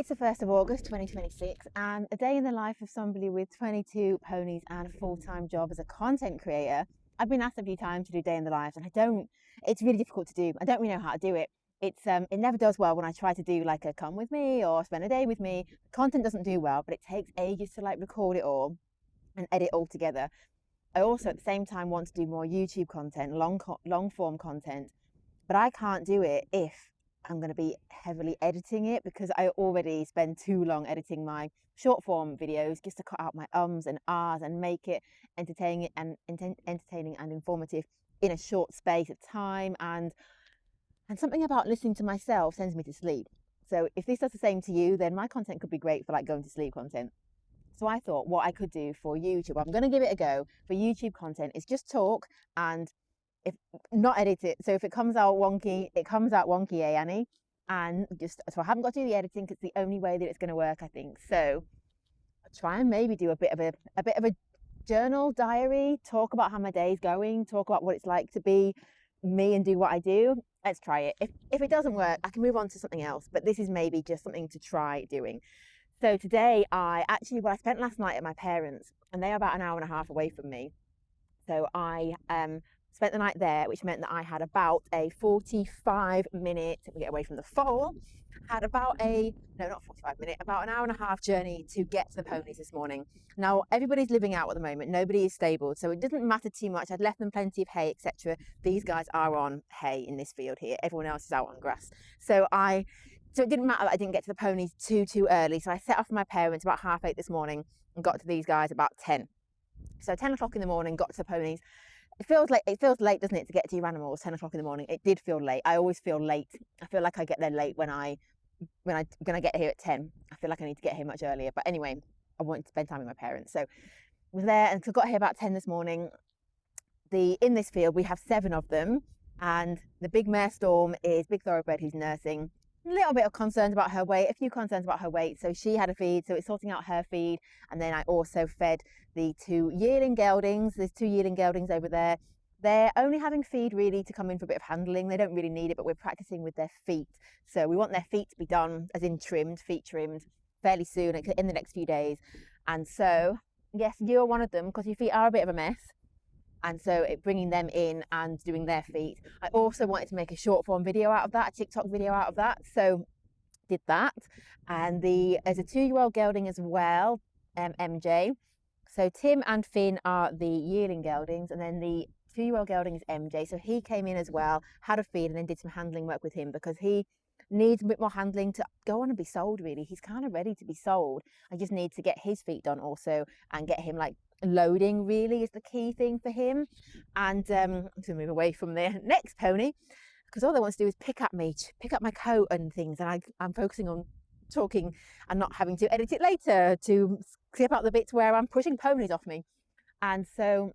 It's the 1st of August 2026 and a day in the life of somebody with 22 ponies and a full-time job as a content creator. I've been asked a few times to do day in the life and it's really difficult to do. I don't really know how to do it. It never does well when I try to do like a come with me or spend a day with me. The content doesn't do well, but it takes ages to like record it all and edit all together. I also at the same time want to do more YouTube content, long form content, but I can't do it if I'm going to be heavily editing it because I already spend too long editing my short form videos just to cut out my ums and ahs and make it entertaining and informative in a short space of time. And something about listening to myself sends me to sleep. So if this does the same to you, then my content could be great for like going to sleep content. So I thought what I could do for YouTube, I'm going to give it a go for YouTube content, is just talk and if not edit it. So if it comes out wonky, it comes out wonky, Annie? And so I haven't got to do the editing because it's the only way that it's going to work, I think. So I'll try and maybe do a bit of a journal diary, talk about how my day's going, talk about what it's like to be me and do what I do. Let's try it. If it doesn't work, I can move on to something else, but this is maybe just something to try doing. So today I spent last night at my parents' and they are about an hour and a half away from me. So I spent the night there, which meant that I had about a 45-minute, we get away from the foal, had about not 45 minute, about an hour and a half journey to get to the ponies this morning. Now, everybody's living out at the moment. Nobody is stable, so it doesn't matter too much. I'd left them plenty of hay, etc. These guys are on hay in this field here. Everyone else is out on grass. So it didn't matter that I didn't get to the ponies too early. So I set off from my parents about 8:30 this morning and got to these guys about 10. So 10 o'clock in the morning, got to the ponies. It feels late, doesn't it, to get to your animals 10 o'clock in the morning? It did feel late. I always feel late. I feel like I get there late when I'm gonna get here at 10. I feel like I need to get here much earlier. But anyway, I wanted to spend time with my parents. So I was there and got here about 10 this morning. In this field, we have 7 of them. And the big mare Storm is big thoroughbred who's nursing. A little bit of concerns about her weight, a few concerns about her weight. So she had a feed, so it's sorting out her feed. And then I also fed the 2 yearling geldings. There's 2 yearling geldings over there. They're only having feed really to come in for a bit of handling. They don't really need it, but we're practicing with their feet. So we want their feet to be done, as in feet trimmed, fairly soon, in the next few days. And so, yes, you're one of them because your feet are a bit of a mess. And so bringing them in and doing their feet. I also wanted to make a short form video out of that, a TikTok video out of that. So did that. And there's a 2-year-old gelding as well, MJ. So Tim and Finn are the yearling geldings, and then the 2-year-old gelding is MJ. So he came in as well, had a feed, and then did some handling work with him because he needs a bit more handling to go on and be sold, really. He's kind of ready to be sold. I just need to get his feet done also and get him like loading really is the key thing for him. And I'm going to move away from the next pony because all they want to do is pick up my coat and things, and I'm focusing on talking and not having to edit it later to clip out the bits where I'm pushing ponies off me. And so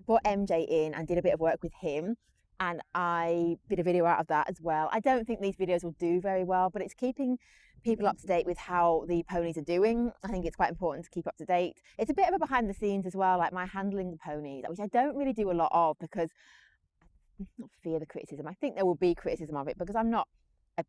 brought MJ in and did a bit of work with him, and I did a video out of that as well. I don't think these videos will do very well, but it's keeping people up to date with how the ponies are doing. I think it's quite important to keep up to date. It's a bit of a behind the scenes as well, like my handling the ponies, which I don't really do a lot of because I not fear the criticism. I think there will be criticism of it because I'm not a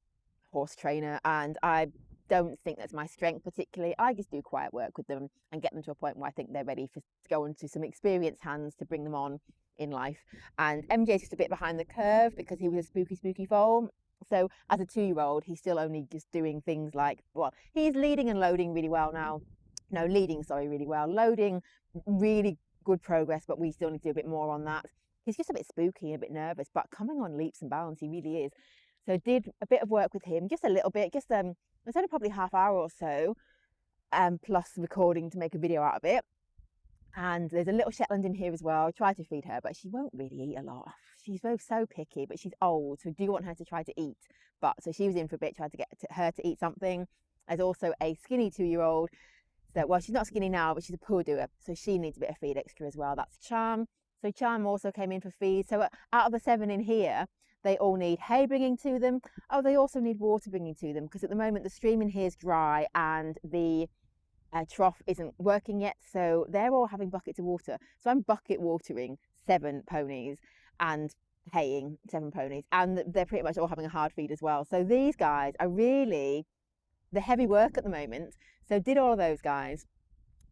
horse trainer and I don't think that's my strength particularly. I just do quiet work with them and get them to a point where I think they're ready to go into some experienced hands to bring them on in life. And MJ's just a bit behind the curve because he was a spooky foal. So as a 2-year-old, he's still only just doing things like, well, he's leading and loading really well now. No, leading, sorry, really well. Loading, really good progress, but we still need to do a bit more on that. He's just a bit spooky and a bit nervous, but coming on leaps and bounds, he really is. So did a bit of work with him, just a little bit, it's only probably half hour or so, plus recording to make a video out of it. And there's a little Shetland in here as well. I try to feed her, but she won't really eat a lot. She's so picky, but she's old, so do want her to try to eat. But so she was in for a bit, tried to get her to eat something. There's also a skinny 2-year-old. So, well, she's not skinny now, but she's a poor doer, so she needs a bit of feed extra as well. That's Charm. So Charm also came in for feed. So out of the 7 in here, they all need hay bringing to them. Oh, they also need water bringing to them because at the moment the stream in here is dry and the trough isn't working yet, so they're all having buckets of water. So I'm bucket watering 7 ponies and haying 7 ponies, and they're pretty much all having a hard feed as well. So these guys are really the heavy work at the moment. So did all of those guys.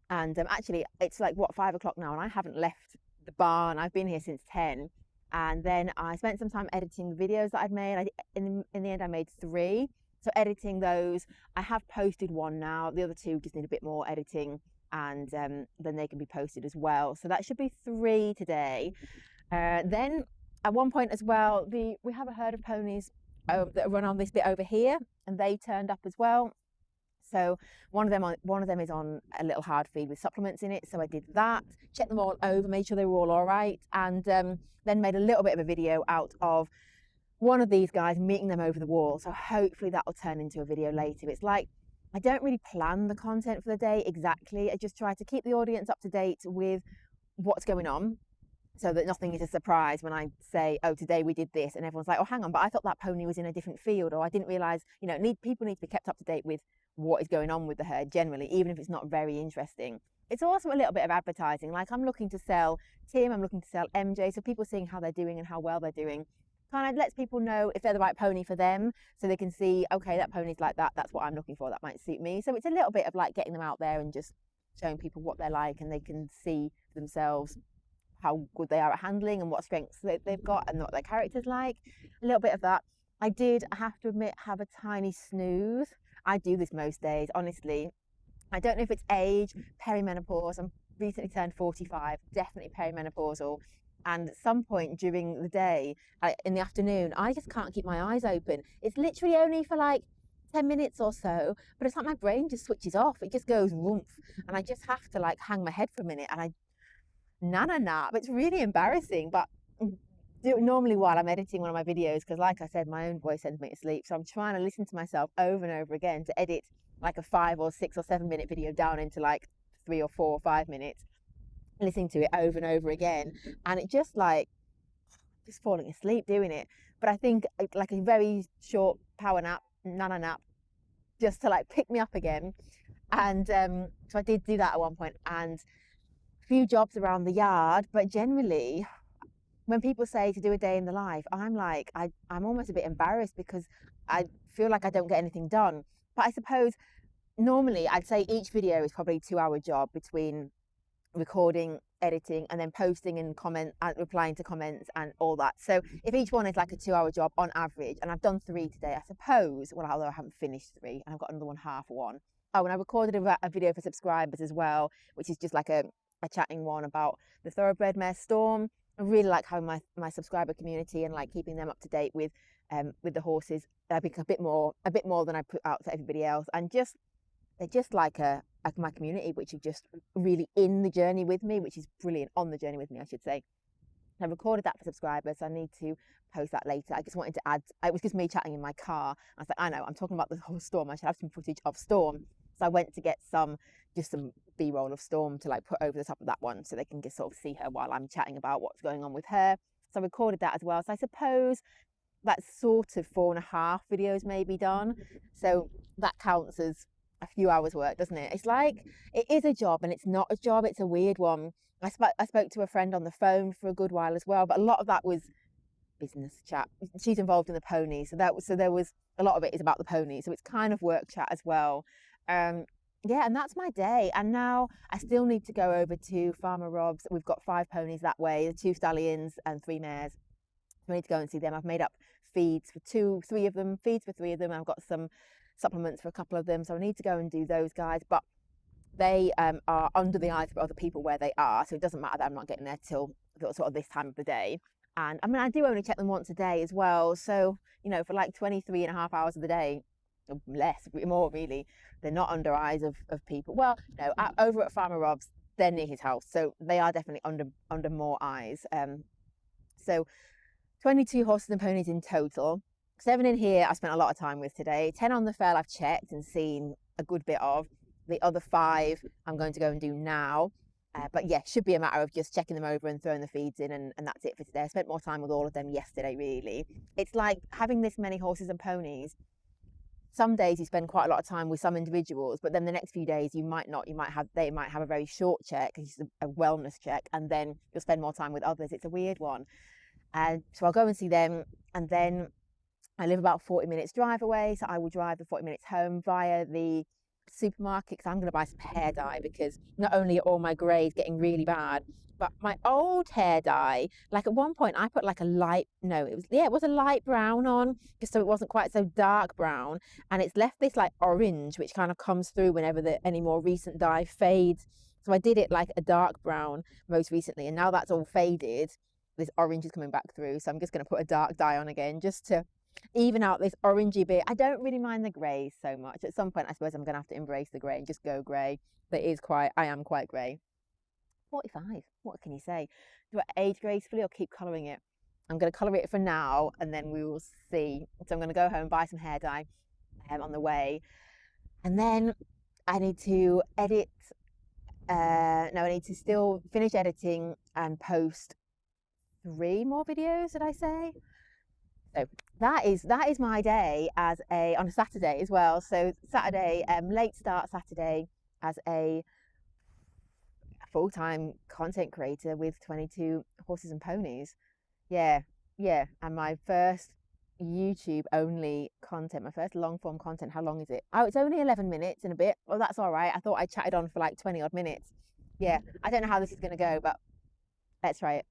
And actually, it's like, what, 5 o'clock now, and I haven't left the barn. I've been here since 10. And then I spent some time editing the videos that I'd made. In the end, I made 3. So editing those, I have posted 1 now. The other 2 just need a bit more editing, and then they can be posted as well. So that should be 3 today. Then at one point as well, we have a herd of ponies that run on this bit over here, and they turned up as well. So one of them is on a little hard feed with supplements in it. So I did that, checked them all over, made sure they were all right, and then made a little bit of a video out of one of these guys meeting them over the wall. So hopefully that will turn into a video later. It's like, I don't really plan the content for the day exactly. I just try to keep the audience up to date with what's going on, so that nothing is a surprise when I say, oh, today we did this, and everyone's like, oh, hang on, but I thought that pony was in a different field, or I didn't realise, people need to be kept up to date with what is going on with the herd generally, even if it's not very interesting. It's also a little bit of advertising. Like, I'm looking to sell Tim, I'm looking to sell MJ, so people seeing how they're doing and how well they're doing kind of lets people know if they're the right pony for them, so they can see, okay, that pony's like that, that's what I'm looking for, that might suit me. So it's a little bit of like getting them out there and just showing people what they're like, and they can see for themselves how good they are at handling and what strengths they've got and what their character's like. A little bit of that. I have to admit, have a tiny snooze. I do this most days, honestly. I don't know if it's age, perimenopause. I'm recently turned 45, definitely perimenopausal. And at some point during the day, in the afternoon, I just can't keep my eyes open. It's literally only for like 10 minutes or so, but it's like my brain just switches off. It just goes woof. And I just have to like hang my head for a minute, and I nap. It's really embarrassing, but do it normally while I'm editing one of my videos, because like I said, my own voice sends me to sleep. So I'm trying to listen to myself over and over again to edit like a 5 or 6 or 7 minute video down into like 3 or 4 or 5 minutes, listening to it over and over again. And it just falling asleep doing it. But I think like a very short power nap, nap, just to like pick me up again. And so I did do that at one point, and few jobs around the yard. But generally, when people say to do a day in the life, I'm like, I'm almost a bit embarrassed, because I feel like I don't get anything done. But I suppose normally I'd say each video is probably a 2-hour job between recording, editing, and then posting and replying to comments and all that. So if each one is like a 2-hour job on average, and I've done 3 today, I suppose, well, although I haven't finished 3 and I've got another one, half one. Oh, and I recorded a video for subscribers as well, which is just like a chatting one about the thoroughbred mare Storm. I really like having my subscriber community and like keeping them up to date with the horses. I think a bit more than I put out to everybody else, and they're just like my community, which are just really in the journey with me, which is brilliant, on the journey with me, I should say. I recorded that for subscribers, so I need to post that later. I just wanted to add, it was just me chatting in my car. I was like, I know, I'm talking about the whole Storm, I should have some footage of Storm. So I went to get some B-roll of Storm to like put over the top of that one, so they can just sort of see her while I'm chatting about what's going on with her. So I recorded that as well. So I suppose that's sort of 4.5 videos maybe done. So that counts as a few hours work, doesn't it? It's like, it is a job and it's not a job. It's a weird one. I spoke to a friend on the phone for a good while as well, but a lot of that was business chat. She's involved in the ponies, so there was a lot of it is about the ponies, so it's kind of work chat as well. Yeah, and that's my day. And now I still need to go over to Farmer Rob's. We've got 5 ponies that way, 2 stallions and 3 mares. So I need to go and see them. I've made up feeds for 3 of them, I've got some supplements for a couple of them, so I need to go and do those guys. But they are under the eyes of other people where they are, so it doesn't matter that I'm not getting there till sort of this time of the day. And I mean, I do only check them once a day as well, so for like 23.5 hours of the day, or less, more really, they're not under eyes of people. Well, no, over at Farmer Rob's, they're near his house, so they are definitely under more eyes. So 22 horses and ponies in total. 7 in here I spent a lot of time with today. 10 on the fell I've checked and seen a good bit of. The other 5 I'm going to go and do now. But yeah, should be a matter of just checking them over and throwing the feeds in, and that's it for today. I spent more time with all of them yesterday, really. It's like having this many horses and ponies. Some days you spend quite a lot of time with some individuals, but then the next few days you might not. They might have a very short check, it's a wellness check, and then you'll spend more time with others. It's a weird one. So I'll go and see them, and then I live about 40 minutes drive away, so I will drive the 40 minutes home via the supermarket because I'm going to buy some hair dye, because not only are all my greys getting really bad, but my old hair dye, like at one point I put like a light, no, it was a light brown on, just so it wasn't quite so dark brown, and it's left this like orange which kind of comes through whenever any more recent dye fades. So I did it like a dark brown most recently, and now that's all faded, this orange is coming back through, so I'm just going to put a dark dye on again just to even out this orangey bit. I don't really mind the greys so much. At some point I suppose I'm going to have to embrace the grey and just go grey. I am quite grey. 45, what can you say? Do I age gracefully or keep colouring it? I'm going to colour it for now, and then we will see. So I'm going to go home, buy some hair dye on the way, and then I need to edit. No, I need to still finish editing and post 3 more videos, did I say? So that is my day as on a Saturday as well. So Saturday, late start Saturday as a full-time content creator with 22 horses and ponies. Yeah, and my first YouTube only content, my first long form content. How long is it? Oh, it's only 11 minutes and a bit. Well, that's all right. I thought I chatted on for like 20 odd minutes. Yeah, I don't know how this is going to go, but let's try it.